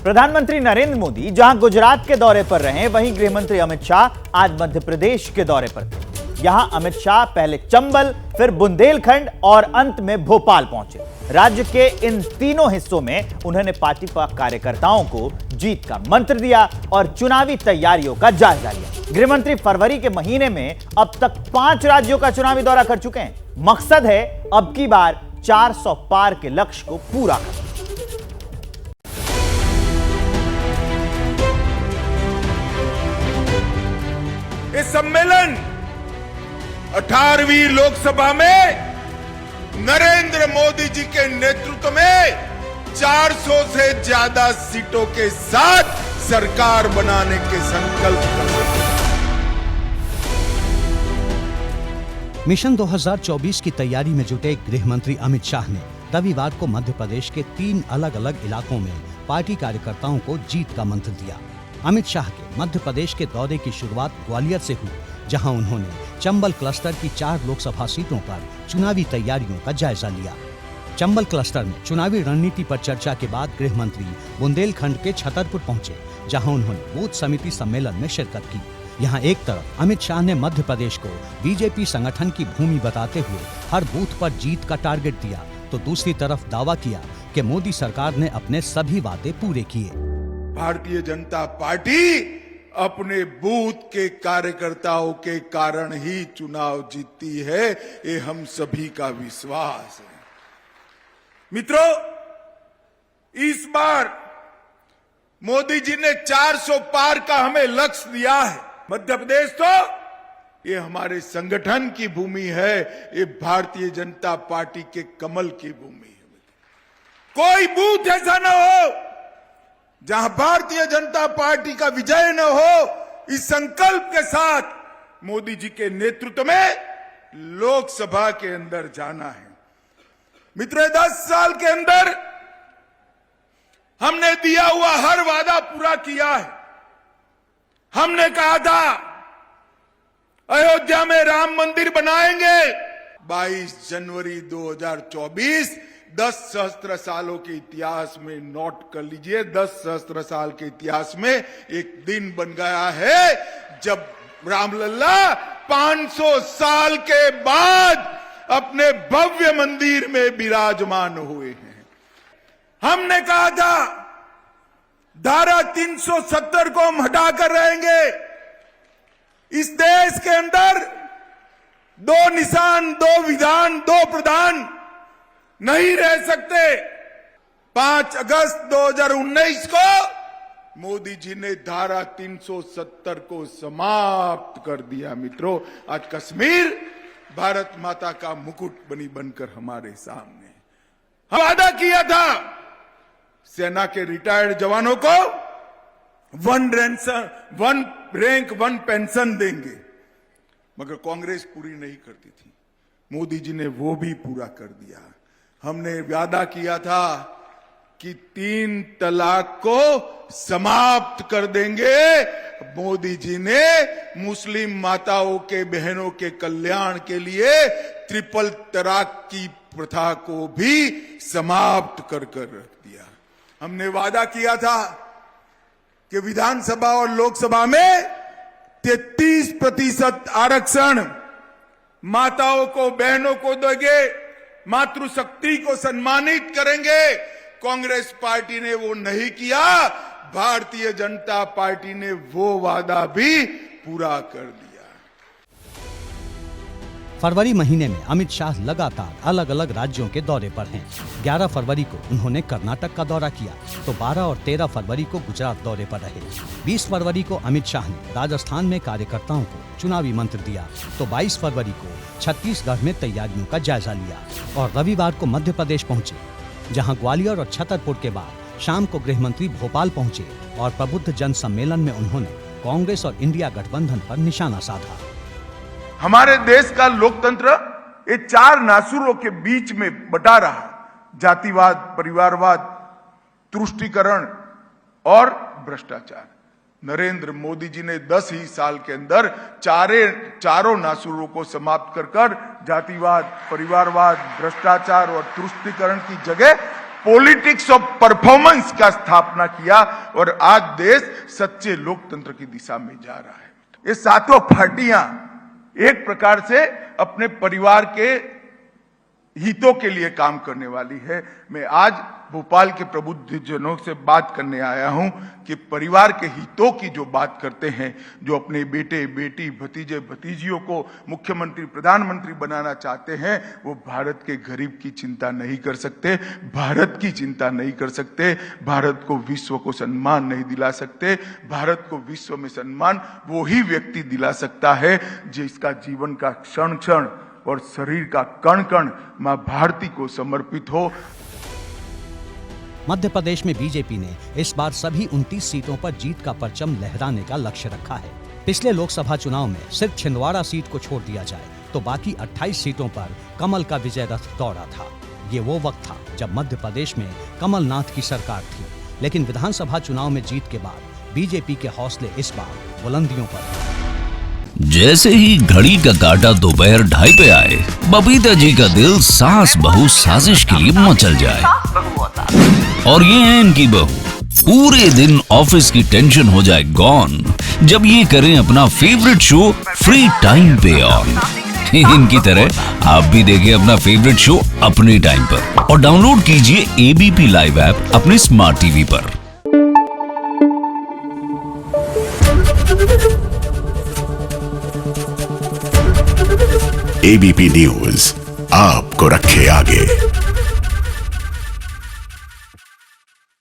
प्रधानमंत्री नरेंद्र मोदी जहां गुजरात के दौरे पर रहे, वहीं गृहमंत्री अमित शाह आज मध्य प्रदेश के दौरे पर थे। यहां अमित शाह पहले चंबल, फिर बुंदेलखंड और अंत में भोपाल पहुंचे। राज्य के इन तीनों हिस्सों में उन्होंने पार्टी कार्यकर्ताओं को जीत का मंत्र दिया और चुनावी तैयारियों का जायजा लिया। गृहमंत्री फरवरी के महीने में अब तक 5 राज्यों का चुनावी दौरा कर चुके हैं। मकसद है अब की बार 400 पार के लक्ष्य को पूरा करना। ये सम्मेलन 18वीं लोकसभा में नरेंद्र मोदी जी के नेतृत्व में 400 से ज्यादा सीटों के साथ सरकार बनाने के संकल्प कर मिशन 2024 की तैयारी में जुटे गृह मंत्री अमित शाह ने रविवार को मध्य प्रदेश के 3 अलग अलग इलाकों में पार्टी कार्यकर्ताओं को जीत का मंत्र दिया। अमित शाह के मध्य प्रदेश के दौरे की शुरुआत ग्वालियर से हुई, जहां उन्होंने चंबल क्लस्टर की 4 लोकसभा सीटों पर चुनावी तैयारियों का जायजा लिया। चंबल क्लस्टर में चुनावी रणनीति पर चर्चा के बाद गृह मंत्री बुंदेलखंड के छतरपुर पहुंचे, जहां उन्होंने बूथ समिति सम्मेलन में शिरकत की। यहां एक तरफ अमित शाह ने मध्य प्रदेश को बीजेपी संगठन की भूमि बताते हुए हर बूथ पर जीत का टारगेट दिया, तो दूसरी तरफ दावा किया कि मोदी सरकार ने अपने सभी वादे पूरे किए। भारतीय जनता पार्टी अपने बूथ के कार्यकर्ताओं के कारण ही चुनाव जीतती है, ये हम सभी का विश्वास है। मित्रों, इस बार मोदी जी ने 400 पार का हमें लक्ष्य दिया है। मध्य प्रदेश तो ये हमारे संगठन की भूमि है, ये भारतीय जनता पार्टी के कमल की भूमि है। कोई बूथ ऐसा न हो जहां भारतीय जनता पार्टी का विजय न हो। इस संकल्प के साथ मोदी जी के नेतृत्व में लोकसभा के अंदर जाना है। मित्रों, 10 साल के अंदर हमने दिया हुआ हर वादा पूरा किया है। हमने कहा था अयोध्या में राम मंदिर बनाएंगे। 22 जनवरी 2024 10 सहस्त्र सालों के इतिहास में नोट कर लीजिए, 10 सहस्त्र साल के इतिहास में एक दिन बन गया है जब रामलल्ला 500 साल के बाद अपने भव्य मंदिर में विराजमान हुए हैं। हमने कहा था धारा 370 को हम हटाकर रहेंगे। इस देश के अंदर 2 निशान, 2 विधान, 2 प्रधान नहीं रह सकते। 5 अगस्त 2019 को मोदी जी ने धारा 370 को समाप्त कर दिया। मित्रों, आज कश्मीर भारत माता का मुकुट बनकर हमारे सामने। हम वादा किया था सेना के रिटायर्ड जवानों को 1 रैंक 1 पेंशन देंगे, मगर कांग्रेस पूरी नहीं करती थी। मोदी जी ने वो भी पूरा कर दिया। हमने वादा किया था कि 3 तलाक को समाप्त कर देंगे। मोदी जी ने मुस्लिम माताओं के बहनों के कल्याण के लिए ट्रिपल तलाक की प्रथा को भी समाप्त कर रख दिया। हमने वादा किया था कि विधानसभा और लोकसभा में 33% आरक्षण माताओं को, बहनों को देंगे, मातृशक्ति को सम्मानित करेंगे। कांग्रेस पार्टी ने वो नहीं किया। भारतीय जनता पार्टी ने वो वादा भी पूरा कर दिया। फरवरी महीने में अमित शाह लगातार अलग अलग राज्यों के दौरे पर हैं। 11 फरवरी को उन्होंने कर्नाटक का दौरा किया, तो 12 और 13 फरवरी को गुजरात दौरे पर रहे। 20 फरवरी को अमित शाह ने राजस्थान में कार्यकर्ताओं को चुनावी मंत्र दिया, तो 22 फरवरी को छत्तीसगढ़ में तैयारियों का जायजा लिया और रविवार को मध्य प्रदेश पहुंचे, जहां ग्वालियर और छतरपुर के बाद शाम को गृह मंत्री भोपाल पहुंचे और प्रबुद्ध जन सम्मेलन में उन्होंने कांग्रेस और इंडिया गठबंधन पर निशाना साधा। हमारे देश का लोकतंत्र ये 4 नासुरों के बीच में बटा रहा। जातिवाद, परिवारवाद, तुष्टीकरण और भ्रष्टाचार। नरेंद्र मोदी जी ने 10 ही साल के अंदर चारों नासुरों को समाप्त कर जातिवाद, परिवारवाद, भ्रष्टाचार और तुष्टीकरण की जगह पॉलिटिक्स ऑफ परफॉर्मेंस का स्थापना किया और आज देश सच्चे लोकतंत्र की दिशा में जा रहा है। ये सातों पार्टियां एक प्रकार से अपने परिवार के हितों के लिए काम करने वाली है। मैं आज भोपाल के प्रबुद्धजनों से बात करने आया हूं कि परिवार के हितों की जो बात करते हैं, जो अपने बेटे बेटी भतीजे भतीजियों को मुख्यमंत्री प्रधानमंत्री बनाना चाहते हैं, वो भारत के गरीब की चिंता नहीं कर सकते, भारत की चिंता नहीं कर सकते, भारत को विश्व को सम्मान नहीं दिला सकते। भारत को विश्व में सम्मान वो ही व्यक्ति दिला सकता है जिसका जीवन का क्षण क्षण और शरीर का कण कण मां भारती को समर्पित हो। मध्य प्रदेश में बीजेपी ने इस बार सभी 29 सीटों पर जीत का परचम लहराने का लक्ष्य रखा है। पिछले लोकसभा चुनाव में सिर्फ छिंदवाड़ा सीट को छोड़ दिया जाए तो बाकी 28 सीटों पर कमल का विजय रथ दौड़ा था। ये वो वक्त था जब मध्य प्रदेश में कमलनाथ की सरकार थी, लेकिन विधानसभा चुनाव में जीत के बाद बीजेपी के हौसले इस बार बुलंदियों पर। जैसे ही घड़ी का काटा दोपहर 2:30 पे आए, बबीता जी का दिल सास बहू साजिश के लिए मचल जाए। और ये है इनकी बहू, पूरे दिन ऑफिस की टेंशन हो जाए गॉन जब ये करें अपना फेवरेट शो फ्री टाइम पे ऑन। इनकी तरह आप भी देखें अपना फेवरेट शो अपने टाइम पर और डाउनलोड कीजिए एबीपी लाइव ऐप अपने स्मार्ट टीवी पर। एबीपी न्यूज आपको रखे आगे।